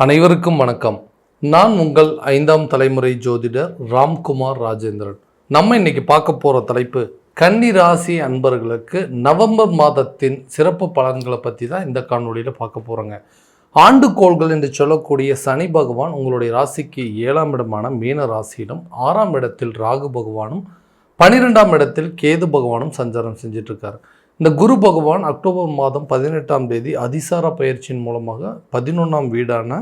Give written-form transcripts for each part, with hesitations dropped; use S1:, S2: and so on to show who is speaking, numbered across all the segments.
S1: அனைவருக்கும் வணக்கம். நான் உங்கள் 5ஆம் தலைமுறை ஜோதிடர் ராம்குமார் ராஜேந்திரன். நம்ம இன்னைக்கு பார்க்க போகிற தலைப்பு கன்னி ராசி அன்பர்களுக்கு நவம்பர் மாதத்தின் சிறப்பு பலன்களை பற்றி தான் இந்த காணொலியில் பார்க்க போகிறோங்க. ஆண்டுகோள்கள் என்று சொல்லக்கூடிய சனி பகவான் உங்களுடைய ராசிக்கு 7ஆம் இடமான மீன ராசியிலும் 6ஆம் இடத்தில் ராகு பகவானும் 12ஆம் இடத்தில் கேது பகவானும் சஞ்சாரம் செஞ்சிட்ருக்காரு. இந்த குரு பகவான் அக்டோபர் மாதம் 18ஆம் தேதி அதிசார பயிற்சியின் மூலமாக 11ஆம் வீடான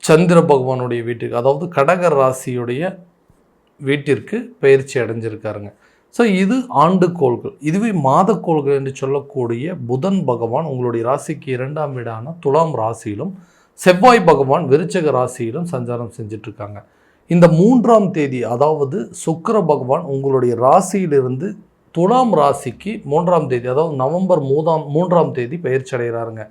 S1: சந்திர பகவானுடைய வீட்டுக்கு, அதாவது கடக ராசியுடைய வீட்டிற்கு பயிற்சி அடைஞ்சிருக்காருங்க. ஸோ இது ஆண்டுகோள்கள். இதுவே மாதக்கோள்கள் என்று சொல்லக்கூடிய புதன் பகவான் உங்களுடைய ராசிக்கு 2ஆம் வீடான துலாம் ராசியிலும் செவ்வாய் பகவான் விருச்சக ராசியிலும் சஞ்சாரம் செஞ்சிட்ருக்காங்க. இந்த 3ஆம் தேதி அதாவது சுக்கிர பகவான் உங்களுடைய ராசியிலிருந்து துலாம் ராசிக்கு 3ஆம் தேதி அதாவது நவம்பர் 3ஆம் தேதி பயிற்சி அடைகிறாருங்க.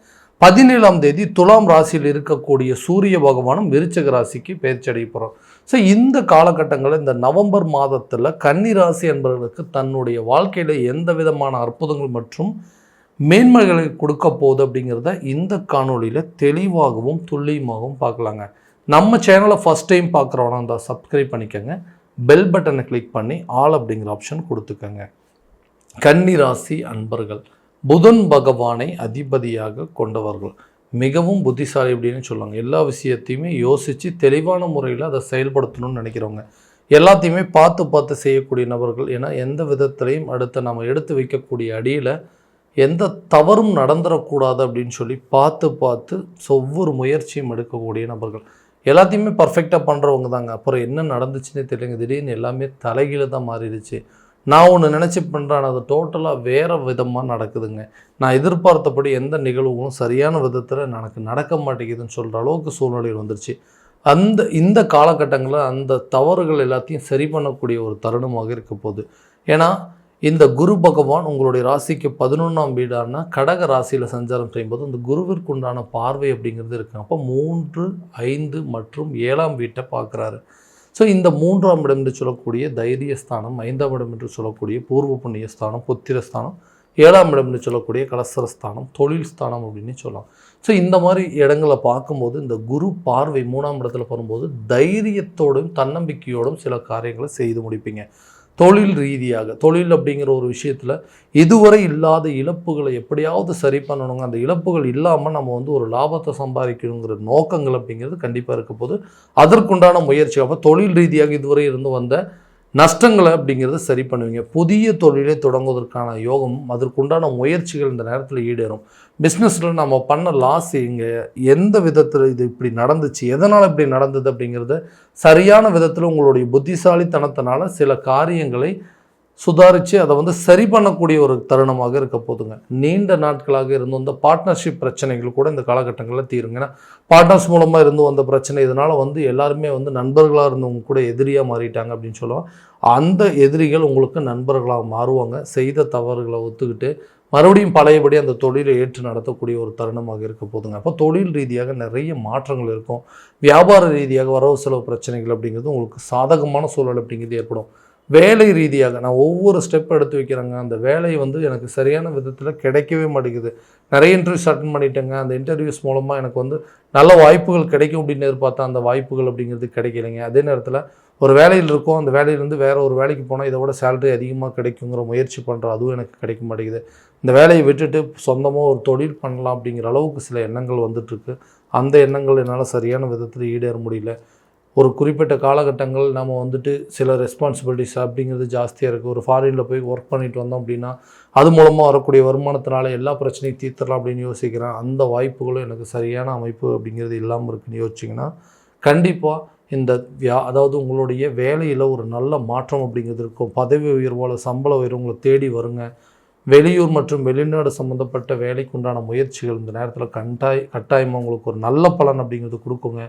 S1: 17ஆம் தேதி துலாம் ராசியில் இருக்கக்கூடிய சூரிய பகவானும் விருச்சக ராசிக்கு பயிற்சி அடைய போகிறோம். ஸோ இந்த காலகட்டங்களில் இந்த நவம்பர் மாதத்தில் கன்னி ராசி என்பவர்களுக்கு தன்னுடைய வாழ்க்கையில் எந்த விதமான அற்புதங்கள் மற்றும் மேன்மைகளை கொடுக்க போகுது அப்படிங்கிறத இந்த காணொலியில் தெளிவாகவும் துல்லியமாகவும் பார்க்கலாங்க. நம்ம சேனலை ஃபஸ்ட் டைம் பார்க்குறவனா இருந்தால் சப்ஸ்கிரைப் பண்ணிக்கோங்க, பெல் பட்டனை கிளிக் பண்ணி ஆல் அப்படிங்கிற ஆப்ஷன் கொடுத்துக்கோங்க. கன்னி ராசி அன்பர்கள் புதன் பகவானை அதிபதியாக கொண்டவர்கள், மிகவும் புத்திசாலி அப்படின்னு சொல்லுவாங்க. எல்லா விஷயத்தையுமே யோசித்து தெளிவான முறையில் அதை செயல்படுத்தணும்னு நினைக்கிறவங்க, எல்லாத்தையுமே பார்த்து செய்யக்கூடிய நபர்கள். ஏன்னா எந்த விதத்திலையும் அடுத்து நம்ம எடுத்து வைக்கக்கூடிய அடியில் எந்த தவறும் நடந்துடக்கூடாது அப்படின்னு சொல்லி பார்த்து ஒவ்வொரு முயற்சியும் எடுக்கக்கூடிய நபர்கள். எல்லாத்தையுமே பர்ஃபெக்டாக பண்ணுறவங்க தாங்க. அப்புறம் என்ன நடந்துச்சுன்னே தெரியலங்க. திடீர்னு எல்லாமே தலைகீழ தான் மாறிடுச்சு. நான் ஒன்று நினச்சி பண்ணுறேன், அது டோட்டலாக வேறு விதமாக நடக்குதுங்க. நான் எதிர்பார்த்தபடி எந்த நிகழ்வுகளும் சரியான விதத்தில் எனக்கு நடக்க மாட்டேங்குதுன்னு சொல்கிற அளவுக்கு சூழ்நிலைகள் வந்துருச்சு. இந்த காலகட்டங்களில் அந்த தவறுகள் எல்லாத்தையும் சரி பண்ணக்கூடிய ஒரு தருணமாக இருக்க போகுது. ஏன்னா இந்த குரு பகவான் உங்களுடைய ராசிக்கு 11ஆம் வீடான கடக ராசியில் சஞ்சாரம் செய்யும்போது அந்த குருவிற்கு உண்டான பார்வை அப்படிங்கிறது இருக்குங்க. அப்போ 3, 5 மற்றும் 7ஆம் வீட்டை பார்க்குறாரு. ஸோ இந்த 3ஆம் இடம் என்று சொல்லக்கூடிய தைரியஸ்தானம், 5ஆம் இடம் என்று சொல்லக்கூடிய பூர்வ புண்ணியஸ்தானம், புத்திரஸ்தானம், 7ஆம் இடம் என்று சொல்லக்கூடிய கலசரஸ்தானம், தொழில் ஸ்தானம் அப்படின்னு சொல்லலாம். ஸோ இந்த மாதிரி இடங்களை பார்க்கும்போது இந்த குரு பார்வை 3ஆம் இடத்துல வரும்போது தைரியத்தோடும் தன்னம்பிக்கையோடும் சில காரியங்களை செய்து முடிப்பீங்க. தொழில் ரீதியாக, தொழில் அப்படிங்கிற ஒரு விஷயத்தில் இதுவரை இல்லாத இழப்புகளை எப்படியாவது சரி பண்ணணுங்க. அந்த இழப்புகள் இல்லாமல் நம்ம ஒரு லாபத்தை சம்பாதிக்கணுங்கிற நோக்கங்கள் அப்படிங்கிறது கண்டிப்பாக இருக்க போது அதற்குண்டான முயற்சி. அப்போ தொழில் ரீதியாக இதுவரை இருந்து வந்த நஷ்டங்களை அப்படிங்கிறத சரி பண்ணுவீங்க. புதிய தொழிலை தொடங்குவதற்கான யோகமும் அதற்குண்டான முயற்சிகள் இந்த நேரத்தில் ஈடேறும். பிஸ்னஸில் நம்ம பண்ண லாஸ் இங்கே எந்த விதத்தில் இது இப்படி நடந்துச்சு, எதனால் இப்படி நடந்தது அப்படிங்கிறத சரியான விதத்தில் உங்களுடைய புத்திசாலித்தனத்தினால சில காரியங்களை சுதாரித்து அதை சரி பண்ணக்கூடிய ஒரு தருணமாக இருக்க போதுங்க. நீண்ட நாட்களாக இருந்து வந்த பார்ட்னர்ஷிப் பிரச்சனைகள் கூட இந்த காலகட்டங்களில் தீருங்க. ஏன்னா பார்ட்னர்ஸ் மூலமாக இருந்து வந்த பிரச்சனை, இதனால் எல்லாருமே நண்பர்களாக இருந்தவங்க கூட எதிரியாக மாறிட்டாங்க அப்படின்னு சொல்லுவாங்க. அந்த எதிரிகள் உங்களுக்கு நண்பர்களாக மாறுவாங்க. செய்த தவறுகளை ஒத்துக்கிட்டு மறுபடியும் பழையபடி அந்த தொழிலை ஏற்று நடத்தக்கூடிய ஒரு தருணமாக இருக்க போதுங்க. அப்போ தொழில் ரீதியாக நிறைய மாற்றங்கள் இருக்கும். வியாபார ரீதியாக வரவு செலவு பிரச்சனைகள் அப்படிங்கிறது உங்களுக்கு சாதகமான சூழல் அப்படிங்கிறது ஏற்படும். வேலை ரீதியாக நான் ஒவ்வொரு ஸ்டெப் எடுத்து வைக்கிறேங்க. அந்த வேலை எனக்கு சரியான விதத்தில் கிடைக்கவே மாட்டேங்குது. நிறைய இன்டர்வியூஸ் அட்டன் பண்ணிட்டேங்க. அந்த இன்டர்வியூஸ் மூலமாக எனக்கு நல்ல வாய்ப்புகள் கிடைக்கும் அப்படின்னு எதிர்பார்த்தா அந்த வாய்ப்புகள் அப்படிங்கிறது கிடைக்கலைங்க. அதே நேரத்தில் ஒரு வேலையில் இருக்கும், அந்த வேலையிலேருந்து வேறு ஒரு வேலைக்கு போனால் இதை விட சேலரி அதிகமாக கிடைக்குங்கிற முயற்சி பண்ணுறோம், அதுவும் எனக்கு கிடைக்க மாட்டேங்குது. இந்த வேலையை விட்டுட்டு சொந்தமாக ஒரு தொழில் பண்ணலாம் அப்படிங்கிற அளவுக்கு சில எண்ணங்கள் வந்துட்டுருக்கு. அந்த எண்ணங்கள் என்னால் சரியான விதத்தில் ஈடேற முடியல. ஒரு குறிப்பிட்ட காலகட்டங்கள் நம்ம சில ரெஸ்பான்சிபிலிட்டிஸ் அப்படிங்கிறது ஜாஸ்தியாக இருக்குது. ஒரு ஃபாரினில் போய் ஒர்க் பண்ணிட்டு வந்தோம் அப்படின்னா அது மூலமாக வரக்கூடிய வருமானத்தினால எல்லா பிரச்சனையும் தீர்த்தரலாம் அப்படின்னு யோசிக்கிறேன். அந்த வாய்ப்புகளும் எனக்கு சரியான அமைப்பு அப்படிங்கிறது இல்லாமல் இருக்குன்னு யோசிச்சிங்கன்னா கண்டிப்பாக இந்த அதாவது உங்களுடைய வேலையில் ஒரு நல்ல மாற்றம் அப்படிங்கிறது இருக்கும். பதவி உயர்வால் சம்பள உயர்வு உங்களை தேடி வருங்க. வெளியூர் மற்றும் வெளிநாடு சம்மந்தப்பட்ட வேலைக்குண்டான முயற்சிகள் இந்த நேரத்தில் கட்டாயமாக உங்களுக்கு ஒரு நல்ல பலன் அப்படிங்கிறது கொடுக்குங்க.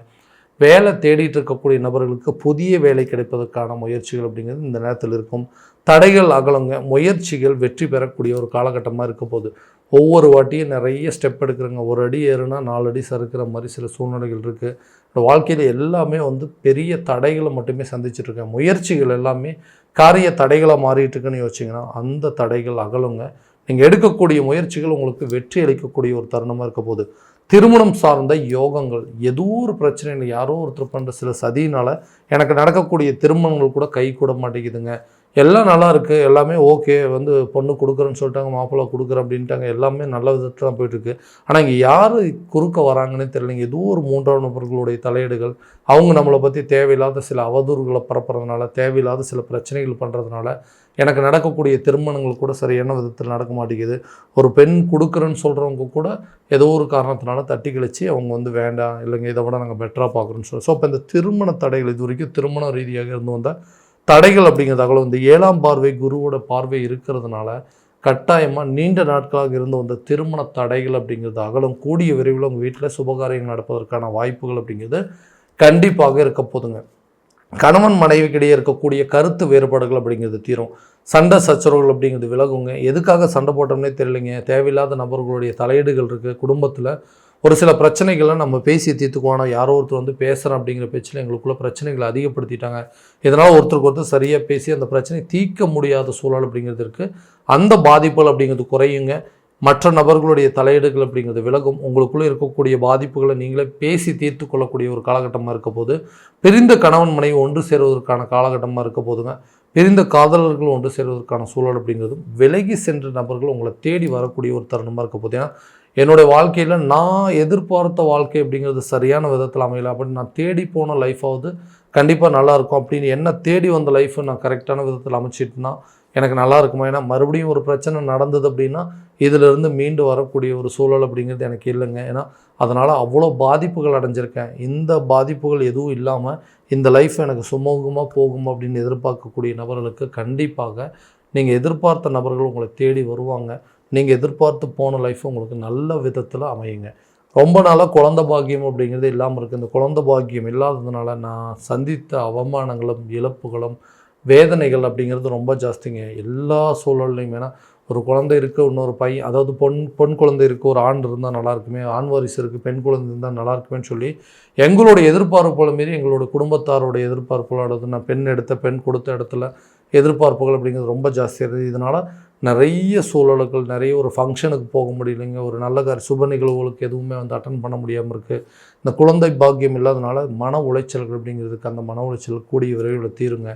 S1: வேலை தேடிட்டு இருக்கக்கூடிய நபர்களுக்கு புதிய வேலை கிடைப்பதற்கான முயற்சிகள் அப்படிங்கிறது இந்த நேரத்தில் இருக்கும். தடைகள் அகலுங்க. முயற்சிகள் வெற்றி பெறக்கூடிய ஒரு காலகட்டமாக இருக்க போகுது. ஒவ்வொரு வாட்டியும் நிறைய ஸ்டெப் எடுக்கிறேங்க. ஒரு அடி ஏறுனா 4 அடி சறுக்கிற மாதிரி சில சூழ்நிலைகள் இருக்குது. வாழ்க்கையில் எல்லாமே பெரிய தடைகளை மட்டுமே சந்திச்சிட்ருக்கேன். முயற்சிகள் எல்லாமே காரிய தடைகளாக மாறிட்டுருக்குன்னு யோசிச்சிங்கன்னா அந்த தடைகள் அகலுங்க. நீங்கள் எடுக்கக்கூடிய முயற்சிகள் உங்களுக்கு வெற்றி அளிக்கக்கூடிய ஒரு தருணமாக இருக்க போகுது. திருமணம் சார்ந்த யோகங்கள், ஏதோ ஒரு பிரச்சனையில் யாரோ ஒருத்தர் பண்ணுற சில சதியினால் எனக்கு நடக்கக்கூடிய திருமணங்கள் கூட கை கூட மாட்டேங்குதுங்க. எல்லாம் நல்லா இருக்குது, எல்லாமே ஓகே, வந்து பொண்ணு கொடுக்குறேன்னு சொல்லிட்டாங்க, மாப்பிள்ளை கொடுக்குறேன் அப்படின்ட்டாங்க, எல்லாமே நல்ல விதத்தில் தான் போயிட்டுருக்கு. ஆனால் இங்கே யார் குறுக்க வராங்கன்னே தெரியலைங்க. ஏதோ ஒரு மூன்றாம் நபர்களுடைய தலையீடுகள், அவங்க நம்மளை பற்றி தேவையில்லாத சில அவதூறுகளை பரப்புறதுனால, தேவையில்லாத சில பிரச்சனைகள் பண்ணுறதுனால எனக்கு நடக்கக்கூடிய திருமணங்கள் கூட சரியான விதத்தில் நடக்க மாட்டேங்குது. ஒரு பெண் கொடுக்குறேன்னு சொல்கிறவங்க கூட ஏதோ ஒரு காரணத்தினால தட்டி கழிச்சு அவங்க வந்து வேண்டாம், இல்லைங்க இதை விட நாங்கள் பெட்டராக பார்க்குறோன்னு சொல்லி. ஸோ இப்போ இந்த திருமண தடைகள், இது வரைக்கும் திருமண ரீதியாக இருந்து வந்த தடைகள் அப்படிங்கிறதாகவும் இந்த 7ஆம் பார்வை குருவோட பார்வை இருக்கிறதுனால கட்டாயமாக நீண்ட நாட்களாக இருந்து வந்த திருமண தடைகள் அப்படிங்கிறது அகலும். கூடிய விரைவில் உங்கள் வீட்டில் சுபகாரியங்கள் நடப்பதற்கான வாய்ப்புகள் அப்படிங்கிறது கண்டிப்பாக இருக்க போதுங்க. கணவன் மனைவிக்கிடையே இருக்கக்கூடிய கருத்து வேறுபாடுகள் அப்படிங்கிறது தீரும். சண்டை சச்சரவுகள் அப்படிங்கிறது விலகுங்க. எதுக்காக சண்டை போட்டோம்னே தெரியலைங்க. தேவையில்லாத நபர்களுடைய தலையீடுகள் இருக்குது. குடும்பத்தில் ஒரு சில பிரச்சனைகளை நம்ம பேசி தீர்த்துக்குவோம். ஆனால் யாரோ ஒருத்தர் வந்து பேசுகிறேன் அப்படிங்கிற பேச்சில் எங்களுக்குள்ள பிரச்சனைகளை அதிகப்படுத்திட்டாங்க. இதனால் ஒருத்தருக்கு ஒருத்தர் சரியாக பேசி அந்த பிரச்சனையை தீர்க்க முடியாத சூழல் அப்படிங்கிறது இருக்குது. அந்த பாதிப்புகள் அப்படிங்கிறது குறையுங்க. மற்ற நபர்களுடைய தலையீடுகள் அப்படிங்கிறது விலகும். உங்களுக்குள்ளே இருக்கக்கூடிய பாதிப்புகளை நீங்களே பேசி தீர்த்து கொள்ளக்கூடிய ஒரு காலகட்டமாக இருக்க போது. பிரிந்த கணவன் மனைவி ஒன்று சேருவதற்கான காலகட்டமாக இருக்க போதுங்க. பிரிந்த காதலர்கள் ஒன்று சேருவதற்கான சூழல் அப்படிங்கிறதும், விலகி சென்ற நபர்கள் உங்களை தேடி வரக்கூடிய ஒரு தருணமாக இருக்க போது. ஏன்னா என்னுடைய வாழ்க்கையில் நான் எதிர்பார்த்த வாழ்க்கை அப்படிங்கிறது சரியான விதத்தில் அமையலை, அப்படின்னு நான் தேடி போன லைஃபாவது கண்டிப்பாக நல்லாயிருக்கும் அப்படின்னு என்ன தேடி வந்த லைஃப்பை நான் கரெக்டான விதத்தில் அமைச்சிட்டுனா எனக்கு நல்லா இருக்குமா. ஏன்னா மறுபடியும் ஒரு பிரச்சனை நடந்தது அப்படின்னா இதிலிருந்து மீண்டு வரக்கூடிய ஒரு சூழல் அப்படிங்கிறது எனக்கு இல்லைங்க. ஏன்னா அதனால் அவ்வளோ பாதிப்புகள் அடைஞ்சிருக்கேன். இந்த பாதிப்புகள் எதுவும் இல்லாமல் இந்த லைஃப் எனக்கு சுமூகமாக போகும் அப்படின்னு எதிர்பார்க்கக்கூடிய நபர்களுக்கு கண்டிப்பாக நீங்கள் எதிர்பார்த்த நபர்கள் உங்களை தேடி வருவாங்க. நீங்கள் எதிர்பார்த்து போன லைஃப் உங்களுக்கு நல்ல விதத்தில் அமையுங்க. ரொம்ப நாளாக குழந்த பாக்கியம் அப்படிங்கிறது இல்லாமல் இருக்குது. இந்த குழந்த பாக்கியம் இல்லாததுனால நான் சந்தித்த அவமானங்களும் இழப்புகளும் வேதனைகள் அப்படிங்கிறது ரொம்ப ஜாஸ்திங்க எல்லா சூழல்லையும். ஏன்னா ஒரு குழந்தை இருக்குது, இன்னொரு பையன், அதாவது பொன் குழந்தை இருக்குது, ஒரு ஆண் இருந்தால் நல்லாயிருக்குமே, ஆண் வாரிசு இருக்குது, பெண் குழந்தை இருந்தால் நல்லாயிருக்குமேன்னு சொல்லி எங்களுடைய எதிர்பார்ப்புகளை மீறி எங்களோட குடும்பத்தாரோடைய எதிர்பார்ப்புகளோட நான் பெண் எடுத்த பெண் கொடுத்த இடத்துல எதிர்பார்ப்புகள் அப்படிங்கிறது ரொம்ப ஜாஸ்தியாக இருக்குது. இதனால் நிறைய சூழல்கள், நிறைய ஒரு ஃபங்க்ஷனுக்கு போக முடியலைங்க, ஒரு நல்ல சுப நிகழ்வுகளுக்கு எதுவுமே வந்து அட்டன் பண்ண முடியாமல் இருக்குது. இந்த குழந்தை பாக்கியம் இல்லாதனால மன உளைச்சல்கள் அப்படிங்கிறதுக்கு, அந்த மன உளைச்சல் கூடிய விரைவில் தீருங்க.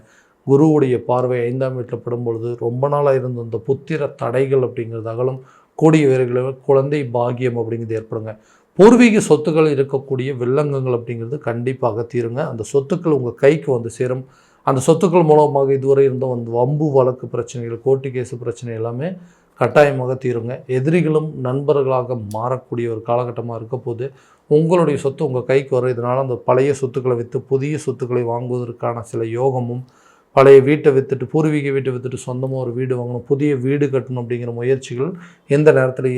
S1: குருவுடைய பார்வை 5ஆம் வீட்டில் படும்பொழுது ரொம்ப நாளாக இருந்த அந்த புத்திர தடைகள் அப்படிங்கிறது அகலும். கூடிய விரைவில் குழந்தை பாக்கியம் அப்படிங்கிறது ஏற்படுங்க. பூர்வீக சொத்துக்கள் இருக்கக்கூடிய வில்லங்கங்கள் அப்படிங்கிறது கண்டிப்பாக தீருங்க. அந்த சொத்துக்கள் உங்கள் கைக்கு வந்து சேரும். அந்த சொத்துக்கள் மூலமாக இதுவரை இருந்த வந்து வம்பு வழக்கு பிரச்சனைகள், கோர்ட்டு கேஸு பிரச்சனை எல்லாமே கட்டாயமாக தீருங்க. எதிரிகளும் நண்பர்களாக மாறக்கூடிய ஒரு காலகட்டமாக இருக்க போது உங்களுடைய சொத்து உங்கள் கைக்கு வரும். இதனால் அந்த பழைய சொத்துக்களை விற்று புதிய சொத்துக்களை வாங்குவதற்கான சில யோகமும், பழைய வீட்டை விற்றுட்டு பூர்வீக வீட்டை விற்றுட்டு சொந்தமாக ஒரு வீடு வாங்கணும், புதிய வீடு கட்டணும் அப்படிங்கிற முயற்சிகள் எந்த நேரத்தில்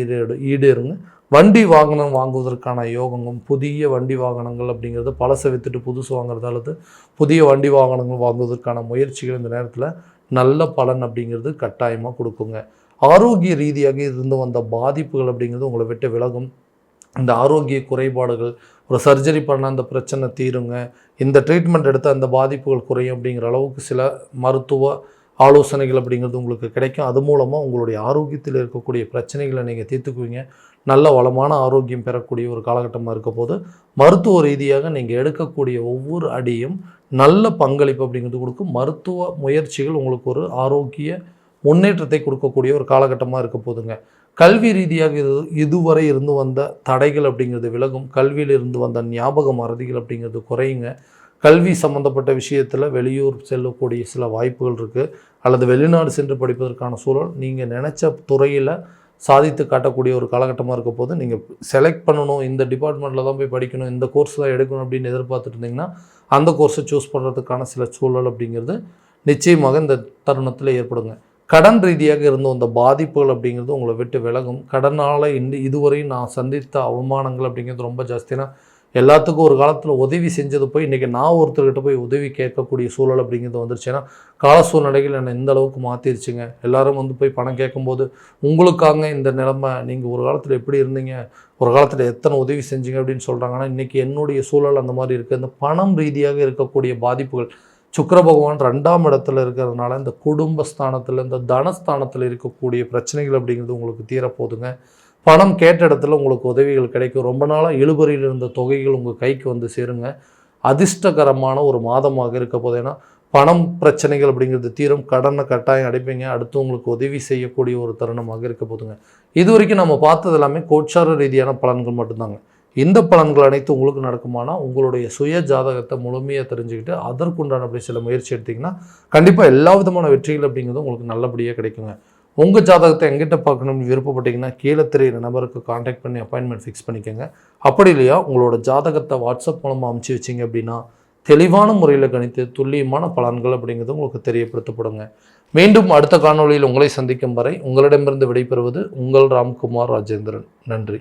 S1: ஈடேறுங்க. வண்டி வாகனம் வாங்குவதற்கான யோகங்களும், புதிய வண்டி வாகனங்கள் அப்படிங்கிறது பழசை விற்றுட்டு புதுசு வாங்குறது அல்லது புதிய வண்டி வாகனங்கள் வாங்குவதற்கான முயற்சிகள் இந்த நேரத்தில் நல்ல பலன் அப்படிங்கிறது கட்டாயமாக கொடுக்குங்க. ஆரோக்கிய ரீதியாக இருந்து வந்த பாதிப்புகள் அப்படிங்கிறது உங்களை விட்டு விலகும். இந்த ஆரோக்கிய குறைபாடுகள், ஒரு சர்ஜரி பண்ண அந்த பிரச்சனை தீருங்க, இந்த ட்ரீட்மெண்ட் எடுத்த அந்த பாதிப்புகள் குறையும் அப்படிங்கிற அளவுக்கு சில மருத்துவ ஆலோசனைகள் அப்படிங்கிறது உங்களுக்கு கிடைக்கும். அது மூலமாக உங்களுடைய ஆரோக்கியத்தில் இருக்கக்கூடிய பிரச்சனைகளை நீங்கள் தீர்த்துக்குவீங்க. நல்ல வளமான ஆரோக்கியம் பெறக்கூடிய ஒரு காலகட்டமாக இருக்க போது மருத்துவ ரீதியாக நீங்கள் எடுக்கக்கூடிய ஒவ்வொரு அடியும் நல்ல பங்களிப்பு அப்படிங்கிறது கொடுக்கும். மருத்துவ முயற்சிகள் உங்களுக்கு ஒரு ஆரோக்கிய முன்னேற்றத்தை கொடுக்கக்கூடிய ஒரு காலகட்டமாக இருக்க போதுங்க. கல்வி ரீதியாக இதுவரை இருந்து வந்த தடைகள் அப்படிங்கிறது விலகும். கல்வியில் இருந்து வந்த ஞாபக மறதிகள் அப்படிங்கிறது குறையுங்க. கல்வி சம்மந்தப்பட்ட விஷயத்தில் வெளியூர் செல்லக்கூடிய சில வாய்ப்புகள் இருக்குது, அல்லது வெளிநாடு சென்று படிப்பதற்கான சூழல் நீங்கள் நினச்ச துறையில் சாதித்து காட்டக்கூடிய ஒரு காலகட்டமாக இருக்க போது நீங்கள் செலக்ட் பண்ணணும், இந்த டிபார்ட்மெண்ட்டில் தான் போய் படிக்கணும், இந்த கோர்ஸ் தான் எடுக்கணும் அப்படின்னு எதிர்பார்த்துட்டு இருந்தீங்கன்னா அந்த கோர்ஸை சூஸ் பண்ணுறதுக்கான சில சூழல் அப்படிங்கிறது நிச்சயமாக இந்த தருணத்தில் ஏற்படுங்க. கடன் ரீதியாக இருந்த அந்த பாதிப்புகள் அப்படிங்கிறது உங்களை விட்டு விலகும். கடனால் இதுவரை நான் சந்தித்த அவமானங்கள் அப்படிங்கிறது ரொம்ப ஜாஸ்தினா, எல்லாத்துக்கும் ஒரு காலத்தில் உதவி செஞ்சது போய் இன்றைக்கி நான் ஒருத்தர்கிட்ட போய் உதவி கேட்கக்கூடிய சூழல் அப்படிங்கிறது வந்துருச்சு. ஏன்னா கால சூழ்நிலைகள் என்னை இந்த அளவுக்கு மாற்றிருச்சுங்க. எல்லோரும் வந்து போய் பணம் கேட்கும்போது உங்களுக்காக இந்த நிலைமை, நீங்கள் ஒரு காலத்தில் எப்படி இருந்தீங்க, ஒரு காலத்தில் எத்தனை உதவி செஞ்சீங்க அப்படின்னு சொல்கிறாங்கன்னா, இன்றைக்கி என்னுடைய சூழல் அந்த மாதிரி இருக்குது. இந்த பணம் ரீதியாக இருக்கக்கூடிய பாதிப்புகள், சுக்கிர பகவான் 2ஆம் இடத்துல இருக்கிறதுனால இந்த குடும்பஸ்தானத்தில், இந்த தனஸ்தானத்தில் இருக்கக்கூடிய பிரச்சனைகள் அப்படிங்கிறது உங்களுக்கு தீரப்போதுங்க. பணம் கேட்ட இடத்துல உங்களுக்கு உதவிகள் கிடைக்கும். ரொம்ப நாளாக இழுபறியில் இருந்த தொகைகள் உங்கள் கைக்கு வந்து சேருங்க. அதிர்ஷ்டகரமான ஒரு மாதமாக இருக்க போது. ஏன்னா பணம் பிரச்சனைகள் அப்படிங்கிறது தீரும். கடனை கட்டாயம் அடைப்பீங்க. அடுத்து உங்களுக்கு உதவி செய்யக்கூடிய ஒரு தருணமாக இருக்க போதுங்க. இது வரைக்கும் நம்ம பார்த்தது எல்லாமே கோட்சார ரீதியான பலன்கள் மட்டும்தாங்க. இந்த பலன்கள் அனைத்து உங்களுக்கு நடக்குமானா உங்களுடைய சுய ஜாதகத்தை முழுமையாக தெரிஞ்சுக்கிட்டு அதற்குண்டான அப்படி சில முயற்சி எடுத்திங்கன்னா கண்டிப்பாக எல்லா விதமான வெற்றிகள் அப்படிங்கிறது உங்களுக்கு நல்லபடியாக கிடைக்குங்க. உங்கள் ஜாதகத்தை எங்கிட்ட பார்க்கணும்னு விருப்பப்பட்டீங்கன்னா கீழே தெரியிற நபருக்கு காண்டாக்ட் பண்ணி அப்பாயின்மெண்ட் ஃபிக்ஸ் பண்ணிக்கோங்க. அப்படி இல்லையா உங்களோட ஜாதகத்தை வாட்ஸ்அப் மூலமாக அமுச்சு வச்சிங்க அப்படின்னா தெளிவான முறையில் கணித்து துல்லியமான பலன்கள் அப்படிங்கிறது உங்களுக்கு தெரியப்படுத்தப்படுங்க. மீண்டும் அடுத்த காணொளியில் உங்களை சந்திக்கும் வரை உங்களிடமிருந்து விடைபெறுவது உங்கள் ராம்குமார் ராஜேந்திரன். நன்றி.